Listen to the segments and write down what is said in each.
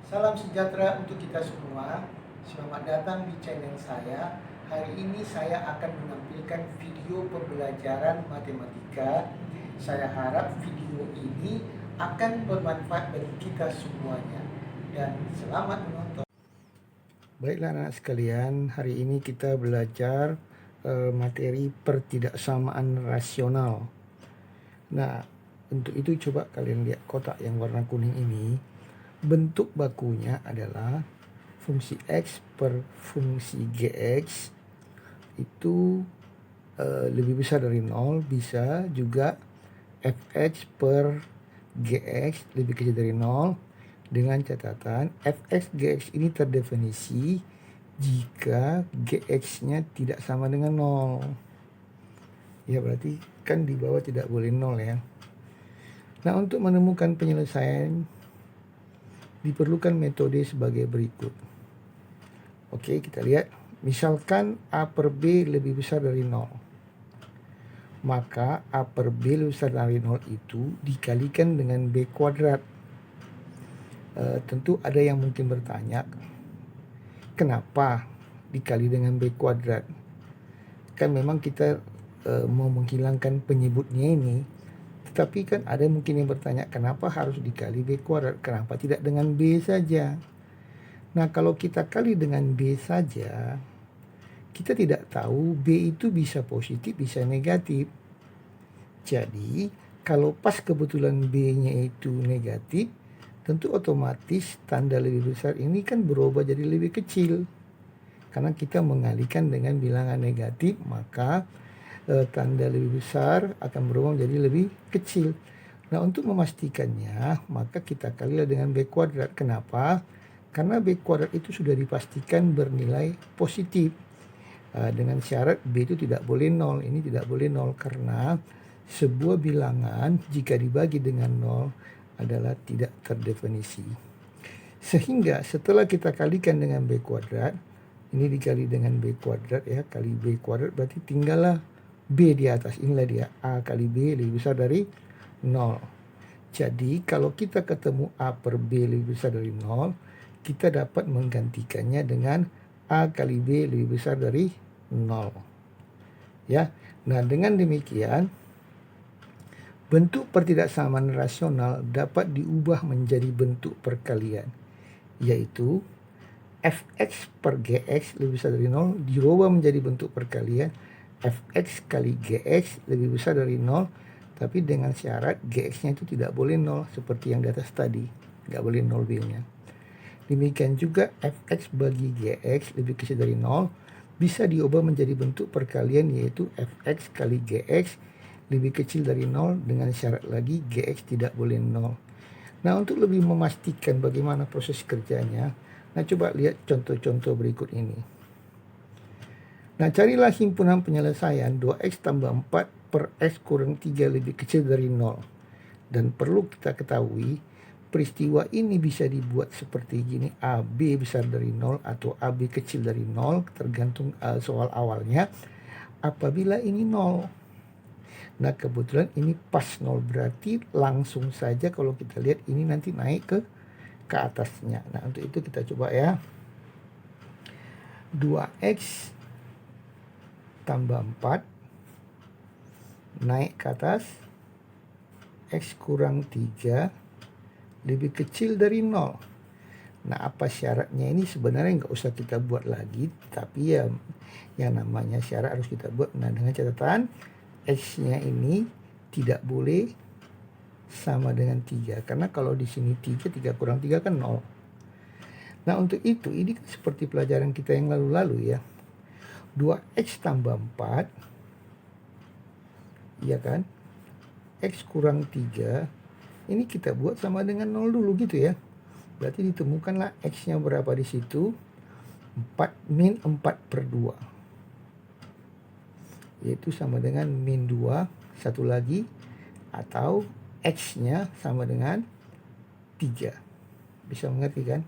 Salam sejahtera untuk kita semua. Selamat datang di channel saya. Hari ini saya akan menampilkan video pembelajaran matematika. Saya harap video ini akan bermanfaat bagi kita semuanya. Dan selamat menonton. Baiklah anak sekalian, hari ini kita belajar materi pertidaksamaan rasional. Nah, untuk itu coba kalian lihat kotak yang warna kuning ini. Bentuk bakunya adalah fungsi X per fungsi Gx itu lebih besar dari 0, bisa juga Fx per Gx lebih kecil dari 0, dengan catatan Fx Gx ini terdefinisi jika Gx-nya tidak sama dengan 0. Ya, berarti kan di bawah tidak boleh 0 ya. Nah, untuk menemukan penyelesaian diperlukan metode sebagai berikut. Oke, kita lihat. Misalkan A per B lebih besar dari 0. Maka A per B lebih besar dari 0 itu dikalikan dengan B kuadrat. Tentu ada yang mungkin bertanya, kenapa dikali dengan B kuadrat? Kan memang kita mau menghilangkan penyebutnya ini. Tetapi kan ada mungkin yang bertanya, kenapa harus dikali B kuadrat? Kenapa tidak dengan B saja? Nah, kalau kita kali dengan B saja, kita tidak tahu B itu bisa positif, bisa negatif. Jadi, kalau pas kebetulan B-nya itu negatif, tentu otomatis tanda lebih besar ini kan berubah jadi lebih kecil. Karena kita mengalihkan dengan bilangan negatif, maka tanda lebih besar akan berubah menjadi lebih kecil. Nah, untuk memastikannya, maka kita kalilah dengan B kuadrat. Kenapa? Karena B kuadrat itu sudah dipastikan bernilai positif. Dengan syarat B itu tidak boleh 0. Ini tidak boleh 0 karena sebuah bilangan jika dibagi dengan 0 adalah tidak terdefinisi. Sehingga setelah kita kalikan dengan B kuadrat, ini dikali dengan B kuadrat ya, kali B kuadrat berarti tinggallah B di atas. Inilah dia, A kali B lebih besar dari 0. Jadi kalau kita ketemu A per B lebih besar dari 0, kita dapat menggantikannya dengan A kali B lebih besar dari 0. Ya. Nah, dengan demikian bentuk pertidaksamaan rasional dapat diubah menjadi bentuk perkalian, yaitu Fx per Gx lebih besar dari 0 dirubah menjadi bentuk perkalian Fx kali Gx lebih besar dari 0, tapi dengan syarat Gx-nya itu tidak boleh 0 seperti yang di atas tadi, nggak boleh 0 B-nya. Demikian juga Fx bagi Gx lebih kecil dari 0 bisa diubah menjadi bentuk perkalian, yaitu Fx kali Gx lebih kecil dari 0 dengan syarat lagi Gx tidak boleh 0. Nah, untuk lebih memastikan bagaimana proses kerjanya, nah coba lihat contoh-contoh berikut ini. Nah, carilah himpunan penyelesaian 2x tambah 4 per x kurang 3 lebih kecil dari 0. Dan perlu kita ketahui, peristiwa ini bisa dibuat seperti gini, AB besar dari 0 atau AB kecil dari 0, tergantung soal awalnya, apabila ini 0. Nah, kebetulan ini pas 0, berarti langsung saja kalau kita lihat ini nanti naik ke atasnya. Nah, untuk itu kita coba ya. 2x tambah 4 naik ke atas, x kurang 3 lebih kecil dari 0. Nah, apa syaratnya ini sebenarnya nggak usah kita buat lagi, tapi ya yang namanya syarat harus kita buat. Nah, dengan catatan x-nya ini tidak boleh sama dengan 3, karena kalau di sini 3 kurang 3 kan 0. Nah, untuk itu ini kan seperti pelajaran kita yang lalu-lalu ya. 2x tambah 4, ya kan, x kurang 3, ini kita buat sama dengan 0 dulu gitu ya. Berarti ditemukanlah x-nya berapa di situ, 4 min 4 per 2. Yaitu sama dengan min 2, satu lagi, atau x-nya sama dengan 3. Bisa mengerti kan?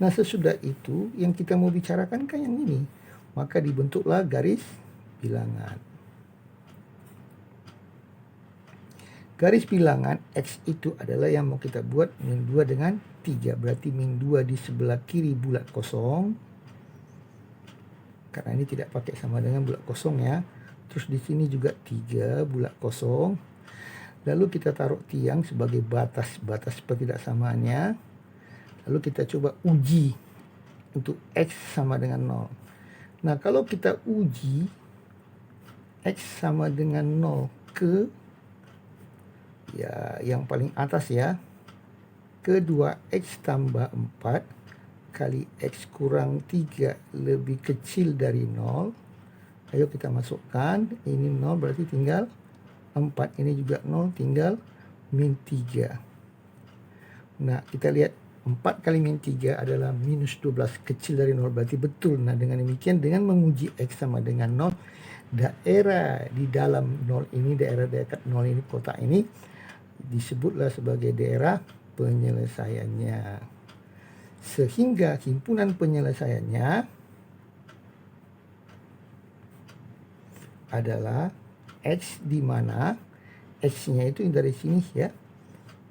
Nah, sesudah itu yang kita mau bicarakan kan yang ini. Maka dibentuklah garis bilangan. Garis bilangan X itu adalah yang mau kita buat min 2 dengan 3. Berarti min 2 di sebelah kiri bulat kosong. Karena ini tidak pakai sama dengan bulat kosong ya. Terus di sini juga 3 bulat kosong. Lalu kita taruh tiang sebagai batas petidaksamaannya. Lalu kita coba uji untuk X sama dengan 0. Nah, kalau kita uji X sama dengan 0 ke ya yang paling atas ya, ke 2X tambah 4 kali X kurang 3 lebih kecil dari 0. Ayo kita masukkan, ini 0 berarti tinggal 4, ini juga 0 tinggal min 3. Nah, kita lihat 4 kali min 3 adalah minus 12, kecil dari 0, berarti betul. Nah, dengan demikian, dengan menguji X sama dengan 0, daerah di dalam 0 ini, daerah dekat 0 ini, kotak ini, disebutlah sebagai daerah penyelesaiannya. Sehingga himpunan penyelesaiannya adalah X di mana X-nya itu dari sini ya,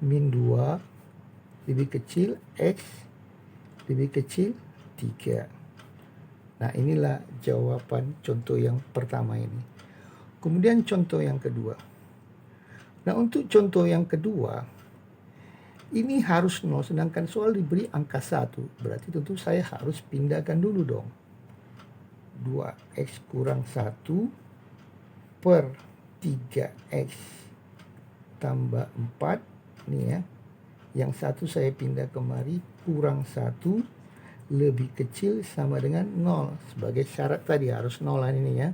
min 2 lebih kecil, X lebih kecil 3. Nah, inilah jawaban contoh yang pertama ini. Kemudian contoh yang kedua. Nah, untuk contoh yang kedua, ini harus 0, sedangkan soal diberi angka 1. Berarti tentu saya harus pindahkan dulu dong. 2X kurang 1 per 3X tambah 4. Ini ya. Yang satu saya pindah kemari, kurang 1 lebih kecil sama dengan 0. Sebagai syarat tadi harus 0 ini ya.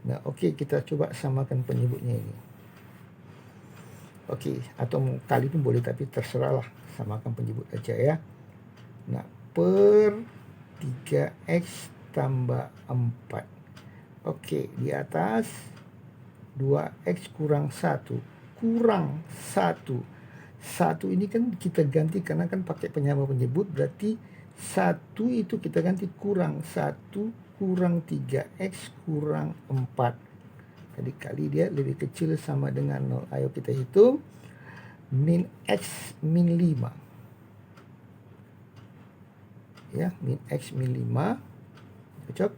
Nah, oke, kita coba samakan penyebutnya ini. Oke, atau kali pun boleh, tapi terserahlah, samakan penyebut aja ya. Nah, per 3X tambah 4. Oke, di atas 2X kurang 1. Kurang 1. 1 ini kan kita ganti karena kan pakai penyama penyebut, berarti 1 itu kita ganti kurang 1 kurang 3X kurang 4. Jadi kali dia lebih kecil sama dengan 0. Ayo kita hitung. Min X min 5. Ya, min X min 5. Cocok.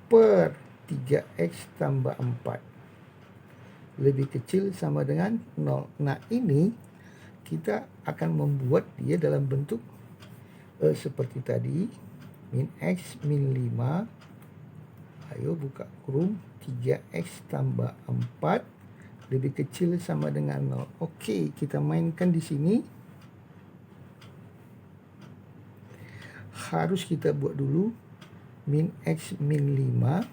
Per 3X tambah 4. Lebih kecil sama dengan 0. Nah, ini kita akan membuat dia dalam bentuk seperti tadi, min X min 5. Ayo buka kurung, 3X tambah 4 lebih kecil sama dengan 0. Oke, kita mainkan di sini. Harus kita buat dulu min X min 5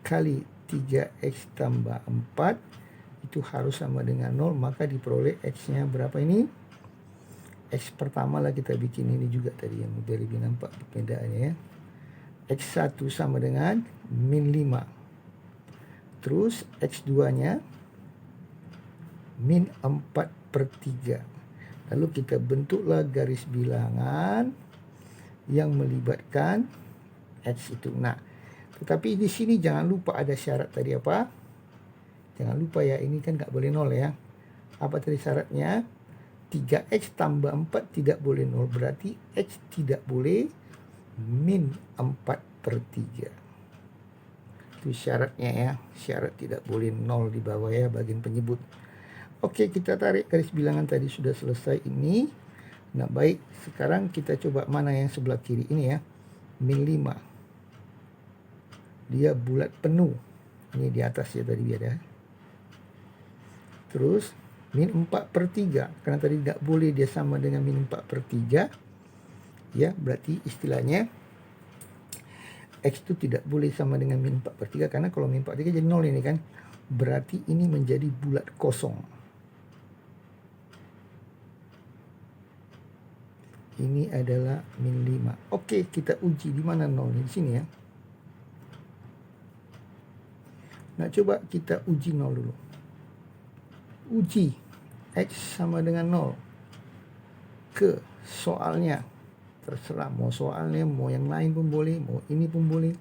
kali 3X tambah 4 itu harus sama dengan 0, maka diperoleh X-nya berapa ini? X pertama lah kita bikin ini juga tadi yang biar lebih nampak perbedaannya ya. X1 sama dengan min 5. Terus X2 nya min 4 per 3. Lalu kita bentuklah garis bilangan yang melibatkan X itu. Nah, tetapi di sini jangan lupa ada syarat tadi apa? Jangan lupa ya, ini kan nggak boleh 0 ya. Apa tadi syaratnya? 3X tambah 4 tidak boleh 0. Berarti X tidak boleh min 4 per 3. Itu syaratnya ya. Syarat tidak boleh 0 di bawah ya, bagian penyebut. Oke, kita tarik garis bilangan tadi sudah selesai ini. Nah, baik. Sekarang kita coba mana yang sebelah kiri ini ya. Min 5. Dia bulat penuh. Ini di atas ya tadi ada. Terus min 4 per 3. Karena tadi tidak boleh dia sama dengan min 4 per 3. Ya, berarti istilahnya X itu tidak boleh sama dengan min 4 per 3. Karena kalau min 4 per 3 jadi 0 ini kan. Berarti ini menjadi bulat kosong. Ini adalah min 5. Oke, kita uji di mana 0 di sini ya. Nah, coba kita uji 0 dulu. Uji X sama dengan 0 ke soalnya. Terserah mau soalnya, mau yang lain pun boleh, mau ini pun boleh.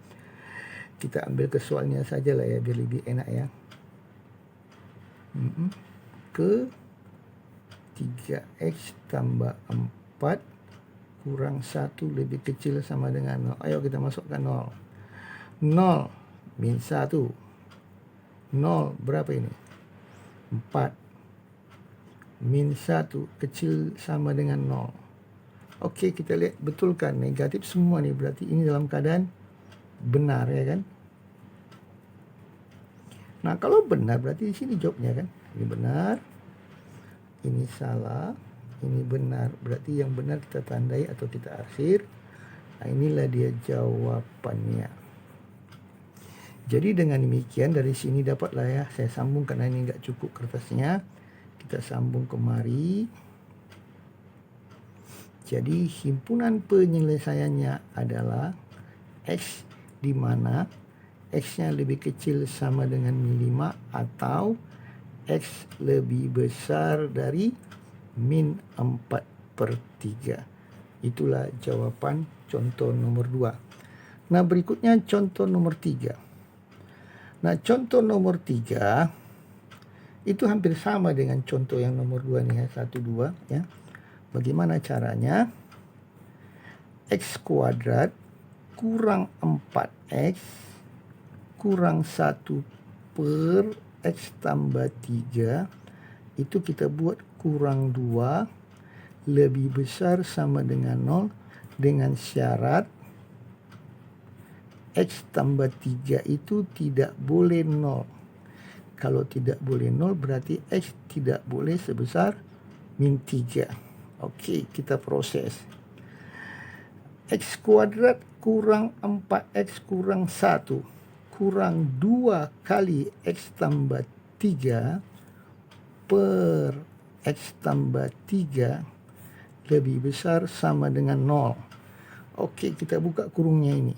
Kita ambil ke soalnya saja lah ya, biar lebih enak ya. ke 3x tambah 4 kurang 1 lebih kecil sama dengan 0. Ayo kita masukkan 0. 0 min 1. 0 berapa ini? 4 min 1 kecil sama dengan 0. Okey, kita lihat betulkan negatif semua ni, berarti ini dalam keadaan benar, ya kan? Nah, kalau benar berarti di sini jawabnya kan. Ini benar. Ini salah. Ini benar. Berarti yang benar kita tandai atau kita arsir. Nah, inilah dia jawapannya. Jadi dengan demikian dari sini dapatlah ya, saya sambung karena ini enggak cukup kertasnya. Kita sambung kemari. Jadi himpunan penyelesaiannya adalah X di mana X-nya lebih kecil sama dengan min 5 atau X lebih besar dari min 4/3. Itulah jawapan contoh nomor 2. Nah, berikutnya contoh nomor 3. Nah, contoh nomor 3 itu hampir sama dengan contoh yang nomor 2 nih ya, 1, 2 ya. Bagaimana caranya? X kuadrat kurang 4x kurang 1 per X tambah 3 itu kita buat kurang 2 lebih besar sama dengan 0 dengan syarat X tambah 3 itu tidak boleh 0. Kalau tidak boleh 0 berarti X tidak boleh sebesar min 3. Okey, kita proses. X kuadrat kurang 4x kurang 1 kurang 2 kali X tambah 3 per X tambah 3 lebih besar sama dengan 0. Okey, kita buka kurungnya ini.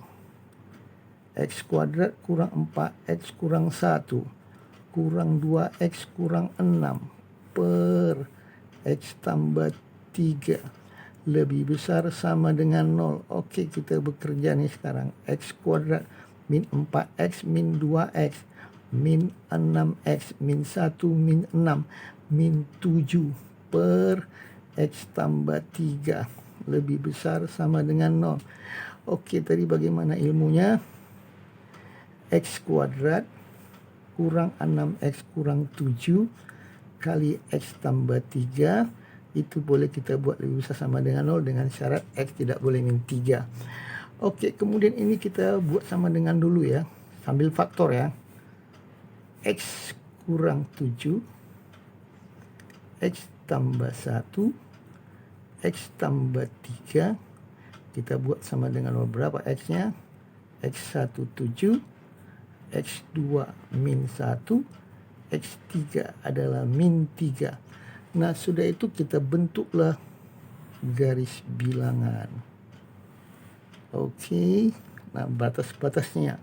X kuadrat kurang 4x kurang 1 kurang 2x kurang 6 per X tambah 3 lebih besar sama dengan 0. Okey, kita bekerja nih sekarang. X kuadrat min 4x min 2x min 6x min 1 min 6 min 7 per X tambah 3 lebih besar sama dengan 0. Okey, tadi bagaimana ilmunya? X kuadrat kurang 6x kurang 7 kali X tambah 3 itu boleh kita buat lebih besar sama dengan 0 dengan syarat X tidak boleh min 3. Okey, kemudian ini kita buat sama dengan dulu ya, sambil faktor ya. X kurang 7 X tambah 1 X tambah 3 kita buat sama dengan 0 berapa X-nya? X1 7 X2 min 1 X3 adalah min 3. Nah, sudah itu kita bentuklah garis bilangan. Okey. Nah, batas-batasnya.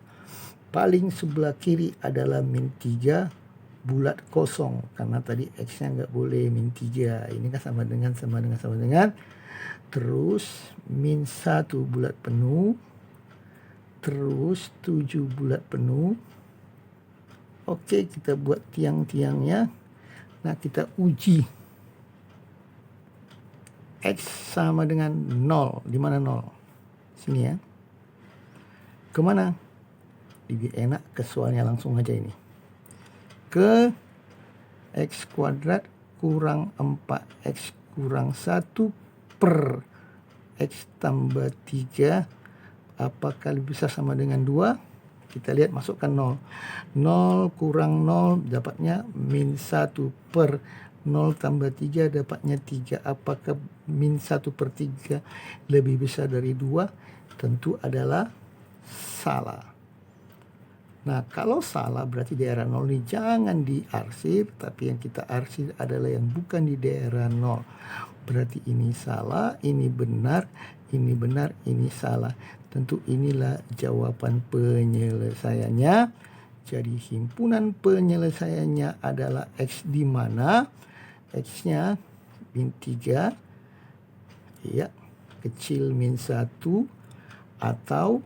Paling sebelah kiri adalah min 3 bulat kosong. Karena tadi X-nya enggak boleh min 3. Ini kan sama dengan. Terus min 1 bulat penuh. Terus 7 bulat penuh. Okey, kita buat tiang-tiangnya. Nah, kita uji. X sama dengan 0. Di mana 0? Sini ya. Kemana? Lebih enak ke soalnya langsung aja ini. Ke X kuadrat kurang 4X kurang 1 per X tambah 3. Apakah lebih besar sama dengan 2? Kita lihat, masukkan 0. 0 kurang 0 dapatnya min 1 per 0 tambah 3 dapatnya 3. Apakah min 1/3 lebih besar dari 2? Tentu adalah salah. Nah, kalau salah berarti daerah 0 ini jangan diarsir. Tapi yang kita arsir adalah yang bukan di daerah 0. Berarti ini salah, ini benar, ini salah. Tentu inilah jawaban penyelesaiannya. Jadi himpunan penyelesaiannya adalah X di mana X-nya min 3 ya, kecil min 1 atau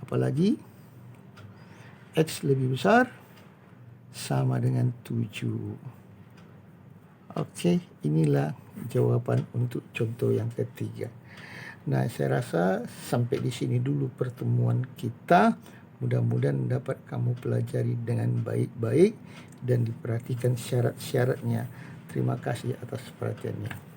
apalagi X lebih besar sama dengan 7. Okey, inilah jawapan untuk contoh yang ketiga. Nah, saya rasa sampai di sini dulu pertemuan kita. Mudah-mudahan dapat kamu pelajari dengan baik-baik dan diperhatikan syarat-syaratnya. Terima kasih atas perhatiannya.